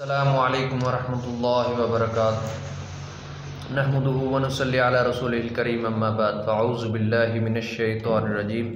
अस्सलामु अलैकुम वरहमतुल्लाहि वबरकातुहू नहमदुहु व नुसल्ली अला रसूलिल करीम अम्मा बाद फ़अऊज़ु बिल्लाहि मिनश शैतानिर रजीम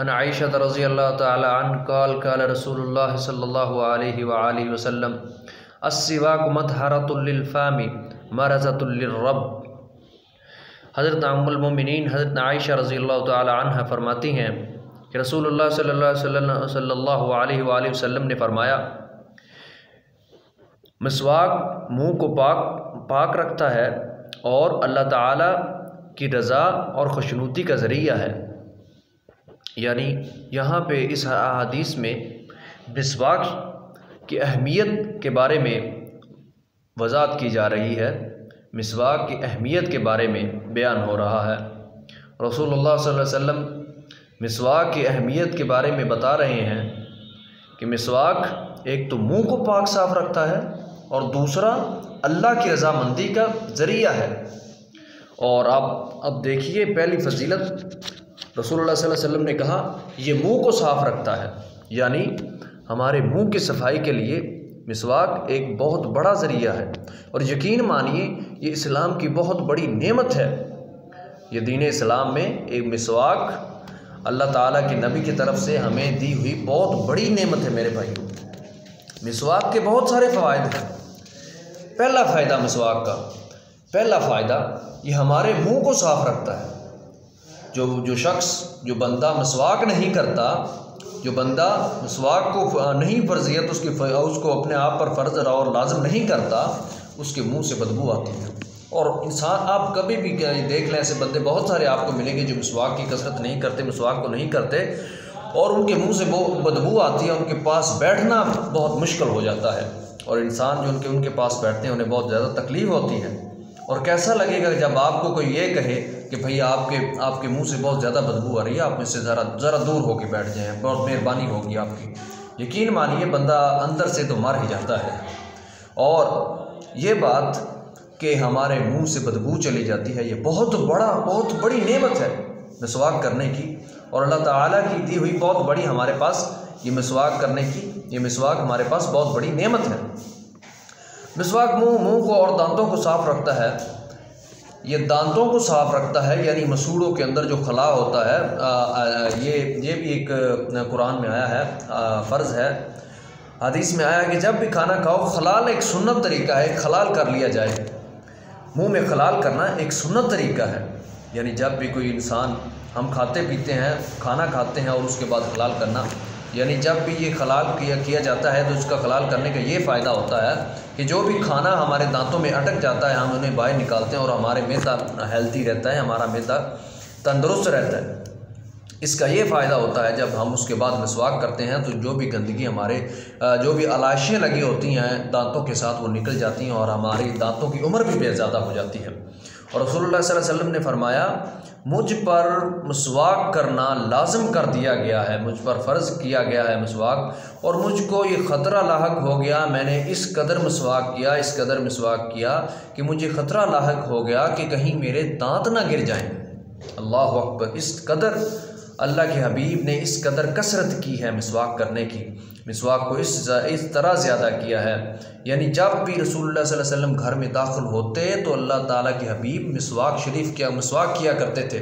अन आइशा रज़ियल्लाहु तआला अन्हा क़ाल रसूलुल्लाह सल्लल्लाहु अलैहि व आलिहि वसल्लम अस्सिवाकु मत्हरतुल लिल फ़ामि मरज़तुल लिर्रब। हज़रत उम्मुल मोमिनीन हज़रत आइशा रज़ियल्लाहु तआला अन्हा फरमाती हैं कि रसूलुल्लाह सल्लल्लाहु अलैहि व आलिहि वसल्लम ने फरमाया, मिसवाक मुँह को पाक रखता है और अल्लाह ताला की रज़ा और खुशनुदी का ज़रिया है। यानी यहाँ पे इस हदीस में मिसवाक की अहमियत के बारे में वज़ाहत की जा रही है, मिसवाक की अहमियत के बारे में बयान हो रहा है। रसूलुल्लाह सल्लल्लाहु अलैहि वसल्लम मिसवाक की अहमियत के बारे में बता रहे हैं कि मिसवाक एक तो मुँह को पाक साफ़ रखता है और दूसरा अल्लाह की रज़ामंदी का ज़रिया है। और आप अब देखिए, पहली फजीलत रसूलुल्लाह सल्लल्लाहु अलैहि वसल्लम ने कहा ये मुँह को साफ़ रखता है, यानी हमारे मुँह की सफाई के लिए मिसवाक एक बहुत बड़ा ज़रिया है। और यकीन मानिए ये इस्लाम की बहुत बड़ी नेमत है। ये दीन इस्लाम में एक मिसवाक अल्लाह ताला के नबी की तरफ से हमें दी हुई बहुत बड़ी नेमत है। मेरे भाइयों, मिसवाक के बहुत सारे फ़वाइद हैं। पहला फ़ायदा मिसवाक का, पहला फ़ायदा ये हमारे मुंह को साफ़ रखता है। जो शख्स, जो बंदा मिसवाक नहीं करता, जो बंदा मिसवाक को नहीं फ़र्ज़ियत उसको अपने आप पर फ़र्ज़ और लाज़िम नहीं करता, उसके मुंह से बदबू आती है। और इंसान, आप कभी भी देख लें, ऐसे बंदे बहुत सारे आपको मिलेंगे जो मिसवाक की कसरत नहीं करते, मिसवाक को नहीं करते और उनके मुंह से वो बदबू आती है, उनके पास बैठना बहुत मुश्किल हो जाता है। और इंसान जो उनके पास बैठते हैं उन्हें बहुत ज़्यादा तकलीफ़ होती है। और कैसा लगेगा जब आपको कोई ये कहे कि भैया आपके मुंह से बहुत ज़्यादा बदबू आ रही है, आप मुझसे ज़रा दूर होकर बैठ जाएं, बहुत मेहरबानी होगी आपकी। यकीन मानिए बंदा अंदर से तो मर ही जाता है। और ये बात कि हमारे मुंह से बदबू चली जाती है, ये बहुत बड़ी नेमत है मिसवाक करने की। और अल्लाह ताला की दी हुई बहुत बड़ी हमारे पास ये मिसवाक करने की, ये मिसवाक हमारे पास बहुत बड़ी नेमत है। मिसवाक मुंह को और दांतों को साफ़ रखता है। ये दांतों को साफ़ रखता है, यानी मसूड़ों के अंदर जो खला होता है, ये भी एक कुरान में आया है, फ़र्ज़ है। हदीस में आया कि जब भी खाना खाओ, खलाल एक सुन्नत तरीका है, खलाल कर लिया जाए। मुंह में खलाल करना एक सुन्नत तरीका है। यानी जब भी कोई इंसान, हम खाते पीते हैं, खाना खाते हैं और उसके बाद खलाल करना, यानी जब भी ये खलाल किया जाता है तो इसका खलाल करने का ये फ़ायदा होता है कि जो भी खाना हमारे दांतों में अटक जाता है, हम उन्हें बाहर निकालते हैं और हमारे मैदा हेल्दी रहता है, हमारा मैदा तंदुरुस्त रहता है। इसका ये फ़ायदा होता है जब हम उसके बाद मिसवाक करते हैं तो जो भी गंदगी हमारे जो भी अलाशियाँ लगी होती हैं दांतों के साथ, वो निकल जाती हैं और हमारी दांतों की उम्र भी बेज़्यादा हो जाती है। और रसूलुल्लाह सल्लल्लाहु अलैहि वसल्लम ने फरमाया, मुझ पर मिसवाक करना लाज़िम कर दिया गया है, मुझ पर फ़र्ज़ किया गया है मिसवाक, और मुझको ये ख़तरा लाहक हो गया, मैंने इस कदर मिसवाक किया, इस कदर मिसवाक किया कि मुझे ख़तरा लाहक हो गया कि कहीं मेरे दांत ना गिर जाएं। अल्लाह अकबर! इस कदर अल्लाह के हबीब ने इस कदर कसरत की है मिसवाक करने की, मिसवाक को इस तरह ज़्यादा किया है। यानी जब भी रसूलुल्लाह सल्लल्लाहु अलैहि वसल्लम घर में दाखिल होते तो अल्लाह ताला के हबीब मिसवाक किया करते थे।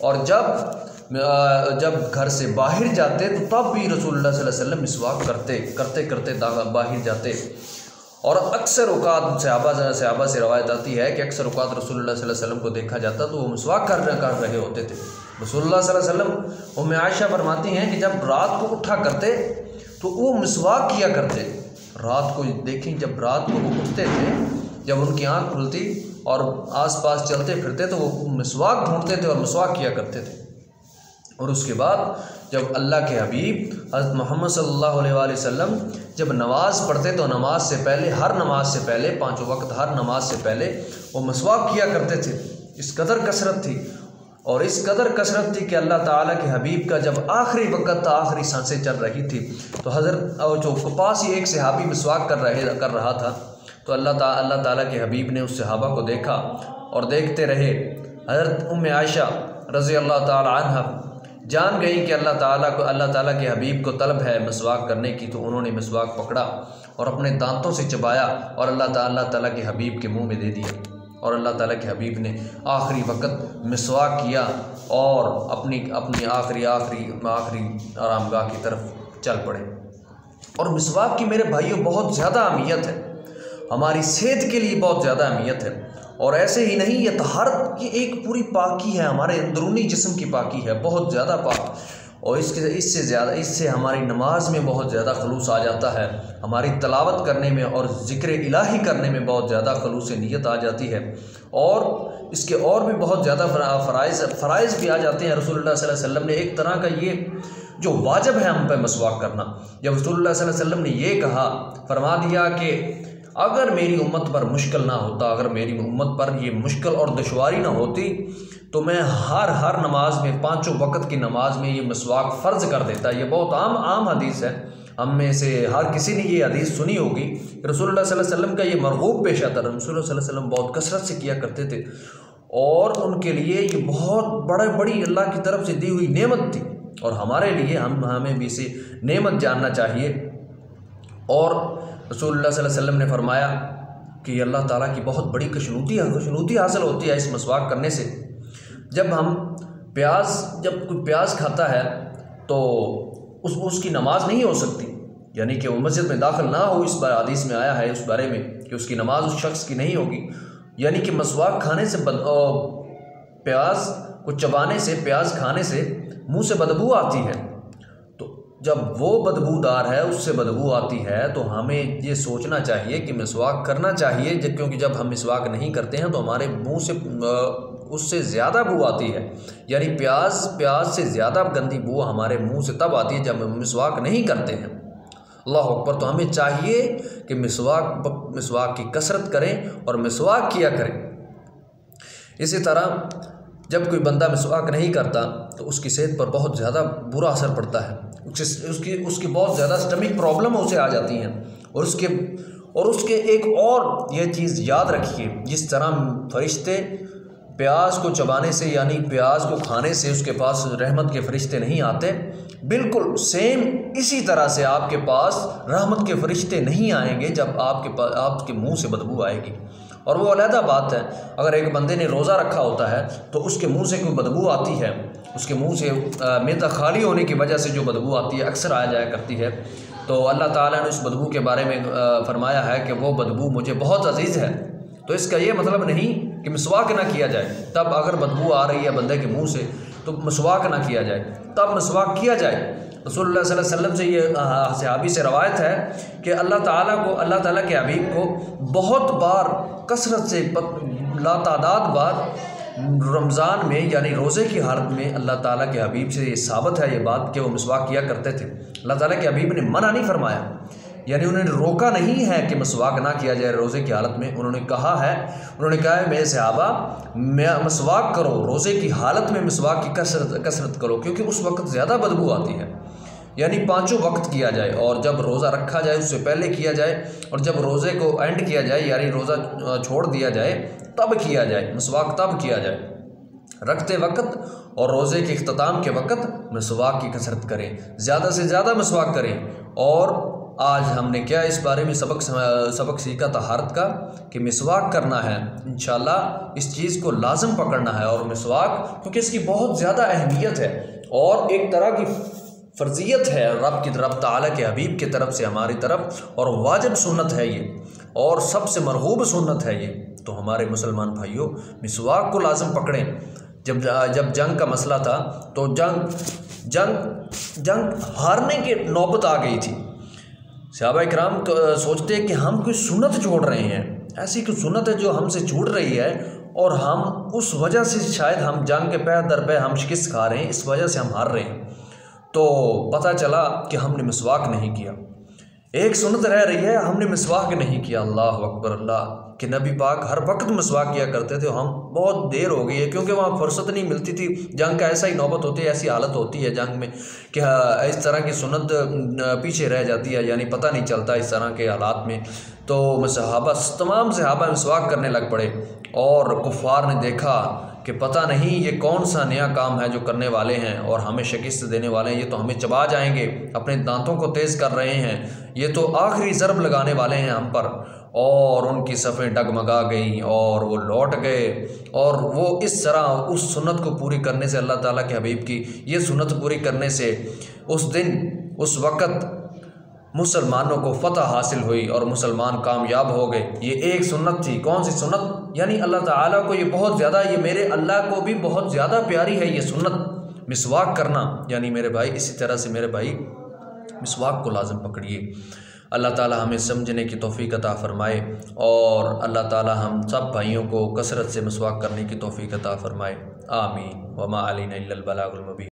और जब घर से बाहर जाते तो तब भी रसूलुल्लाह सल्लल्लाहु अलैहि वसल्लम मिसवाक करते बाहर जाते। और अक्सर औक़ात सहाबा से रवायत आती है कि अक्सर औक़ात रसूलुल्लाह सल्लल्लाहु अलैहि वसल्लम को देखा जाता तो वो मिसवाक कर रहे होते थे। रसूलुल्लाह सल्लल्लाहु अलैहि वसल्लम उम्मे आयशा फरमाती हैं कि जब रात को उठा करते तो वो मिसवाक किया करते। रात को देखें, जब रात को वो उठते थे, जब उनकी आँख खुलती और आसपास चलते फिरते तो वो मिसवाक ढूंढते थे और मिसवाक किया करते थे। और उसके बाद जब अल्लाह के हबीब हज़रत मोहम्मद सल्लल्लाहु अलैहि वसल्लम जब नमाज़ पढ़ते तो नमाज से पहले, हर नमाज से पहले, पाँचों वक्त हर नमाज से पहले वो मिसवाक किया करते थे। इस कदर कसरत थी, और इस कदर कसरत थी कि अल्लाह ताला के हबीब का जब आखिरी वक्त था, आखिरी सांसें चल रही थी, तो हज़रत जो पास ही एक सहाबी मिसवाक कर रहा था, तो अल्लाह ताला के हबीब ने उस सहाबा को देखा और देखते रहे। हज़रत उम्मे आयशा रज़ियल्लाहु ताला अन्हा जान गई कि अल्लाह ताला के हबीब को तलब है मिसवाक करने की, तो उन्होंने मिसवाक पकड़ा और अपने दांतों से चबाया और अल्लाह ताला के हबीब के मुंह में दे दिया। और अल्लाह ताला के हबीब ने आखिरी वक़्त मिसवाक किया और अपनी आखिरी आरामगाह की तरफ चल पड़े। और मिसवाक की मेरे भाइयों बहुत ज़्यादा अहमियत है, हमारी सेहत के लिए बहुत ज़्यादा अहमियत है। और ऐसे ही नहीं, ये तहारत की एक पूरी पाकी है, हमारे अंदरूनी जिस्म की पाकी है, बहुत ज़्यादा पाक। और इससे हमारी नमाज में बहुत ज़्यादा खलूस आ जाता है, हमारी तलावत करने में और ज़िक्र इलाही करने में बहुत ज़्यादा खलूस नीयत आ जाती है। और इसके और भी बहुत ज़्यादा फ़राइज़ भी आ जाते हैं। रसूलुल्लाह सल्लल्लाहु अलैहि वसल्लम ने एक तरह का ये जो वाजिब है हम पे मसवाक करना, जब रसूलुल्लाह सल्लल्लाहु अलैहि वसल्लम ने ये कहा, फरमा दिया कि अगर मेरी उम्मत पर मुश्किल ना होता, अगर मेरी उम्मत पर ये मुश्किल और दुश्वारी ना होती, तो मैं हर नमाज में, 5 वक़्त की नमाज में ये मसवाक फ़र्ज़ कर देता। ये बहुत आम हदीस है, हम में से हर किसी ने ये हदीस सुनी होगी। रसूलुल्लाह सल्लल्लाहु अलैहि वसल्लम का ये मरगूब पेशा था। रसूलुल्लाह सल्लल्लाहु अलैहि वसल्लम बहुत कसरत से किया करते थे और उनके लिए ये बहुत बड़ी अल्लाह की तरफ से दी हुई नेमत थी। और हमारे लिए हमें भी इसे नेमत जानना चाहिए। और रसूलुल्लाह सल्लल्लाहु अलैहि वसल्लम ने फरमाया कि अल्लाह ताला की बहुत बड़ी खुशनूदी हासिल होती है इस मसवाक करने से। जब कोई प्याज खाता है तो उसकी नमाज नहीं हो सकती, यानी कि वो मस्जिद में दाखिल ना हो, इस बार हदीस में आया है उस बारे में कि उसकी नमाज उस शख्स की नहीं होगी। यानी कि मसवाक खाने से प्याज को चबाने से, प्याज खाने से मुंह से बदबू आती है। तो जब वो बदबूदार है, उससे बदबू आती है, तो हमें ये सोचना चाहिए कि मिसवाक करना चाहिए, क्योंकि जब हम मिसवाक नहीं करते हैं तो हमारे मुंह से उससे ज़्यादा बू आती है। यानी प्याज से ज़्यादा गंदी बू हमारे मुंह से तब आती है जब हम मिसवाक नहीं करते हैं। अल्लाह अकबर। तो हमें चाहिए कि मिसवाक की कसरत करें और मिसवाक किया करें। इसी तरह जब कोई बंदा मिसवाक नहीं करता तो उसकी सेहत पर बहुत ज़्यादा बुरा असर पड़ता है। उसकी बहुत ज़्यादा स्टमक प्रॉब्लम उसे आ जाती हैं। और उसके एक और ये चीज़ याद रखिए, जिस तरह फरिश्ते प्याज को चबाने से, यानी प्याज को खाने से उसके पास रहमत के फरिश्ते नहीं आते, बिल्कुल सेम इसी तरह से आपके पास रहमत के फरिश्ते नहीं आएंगे जब आपके मुंह से बदबू आएगी। और वो अलहदा बात है, अगर एक बंदे ने रोज़ा रखा होता है तो उसके मुंह से कोई बदबू आती है, उसके मुंह से मैदा खाली होने की वजह से जो बदबू आती है अक्सर आ जाया करती है, तो अल्लाह ताला ने उस बदबू के बारे में फरमाया है कि वो बदबू मुझे बहुत अजीज़ है। तो इसका ये मतलब नहीं कि मिसवाक ना किया जाए, तब अगर बदबू आ रही है बंदे के मुंह से तो मिसवाक ना किया जाए, तब मिसवाक किया जाए। रसूलुल्लाह सल्लल्लाहु अलैहि वसल्लम से ये सहाबी से रवायत है कि अल्लाह ताला के हबीब को बहुत बार कसरत से लातादाद बार रमज़ान में, यानी रोज़े की हालत में अल्लाह ताला के हबीब से ये साबित है ये बात कि वो मिसवाक किया करते थे। अल्लाह ताला के हबीब ने मना नहीं फरमाया, यानी उन्होंने रोका नहीं है कि मिसवाक ना किया जाए रोज़े की हालत में। उन्होंने कहा है मेरे सहाबा, मिसवाक करो, रोज़े की हालत में मिसवाक की कसरत करो, क्योंकि उस वक्त ज़्यादा बदबू आती है। यानी 5 वक्त किया जाए, और जब रोज़ा रखा जाए उससे पहले किया जाए, और जब रोज़े को एंड किया जाए, यानी रोज़ा छोड़ दिया जाए, तब किया जाए मिसवाक, तब किया जाए। रखते वक्त और रोज़े के इख्तिताम के वक्त मिसवाक की कसरत करें, ज़्यादा से ज़्यादा मिसवाक करें। और आज हमने क्या इस बारे में सबक सीखा तहारत का कि मिसवाक करना है, इंशाल्लाह इस चीज़ को लाजम पकड़ना है। और मिसवाक क्योंकि इसकी बहुत ज़्यादा अहमियत है और एक तरह की फ़र्जियत है रब ताला के हबीब की तरफ से हमारी तरफ, और वाजिब सुन्नत है ये, और सबसे मरगूब सुन्नत है ये। तो हमारे मुसलमान भाइयों, मिसवाक को लाजम पकड़ें। जब जंग का मसला था तो जंग हारने की नौबत आ गई थी। सहाबा इकराम सोचते कि हम कोई सुन्नत छोड़ रहे हैं, ऐसी कोई सुन्नत है जो हमसे छूट रही है, और हम उस वजह से शायद हम जंग के पैर दर पे हम शिकस्त खा रहे हैं, इस वजह से हम हार रहे हैं। तो पता चला कि हमने मिसवाक नहीं किया, एक सुन्नत रह रही है, हमने मिसवाक नहीं किया। अल्लाह अकबर। अल्लाह कि नबी पाक हर वक्त मिसवाक किया करते थे। हम बहुत देर हो गई है क्योंकि वहाँ फुर्सत नहीं मिलती थी। जंग का ऐसा ही नौबत होती है, ऐसी हालत होती है जंग में कि इस तरह की सुन्नत पीछे रह जाती है, यानी पता नहीं चलता इस तरह के हालात में। तो तमाम सहाबा मिसवाक करने लग पड़े, और कुफ़ार ने देखा कि पता नहीं ये कौन सा नया काम है जो करने वाले हैं और हमें शिकस्त देने वाले हैं, ये तो हमें चबा जाएंगे, अपने दांतों को तेज़ कर रहे हैं, ये तो आखिरी ज़रब लगाने वाले हैं हम पर। और उनकी सफ़ें डगमगा गईं और वो लौट गए। और वो इस तरह उस सुन्नत को पूरी करने से, अल्लाह ताला के हबीब की ये सुन्नत पूरी करने से उस दिन उस वक़्त मुसलमानों को फ़तह हासिल हुई और मुसलमान कामयाब हो गए। ये एक सुन्नत थी। कौन सी सुन्नत? यानी अल्लाह ताला को ये बहुत ज़्यादा, ये मेरे अल्लाह को भी बहुत ज़्यादा प्यारी है ये सुन्नत, मिसवाक करना। यानी मेरे भाई, इसी तरह से मेरे भाई मिसवाक को लाज़िम पकड़िए। अल्लाह ताला हमें समझने की तौफ़ीक अता फ़रमाए और अल्लाह ताला हम सब भाइयों को कसरत से मिसवाक करने की तौफ़ीक अता फ़रमाए। आमीन। वमा अलैना इल्लल बलागुल मुबीन।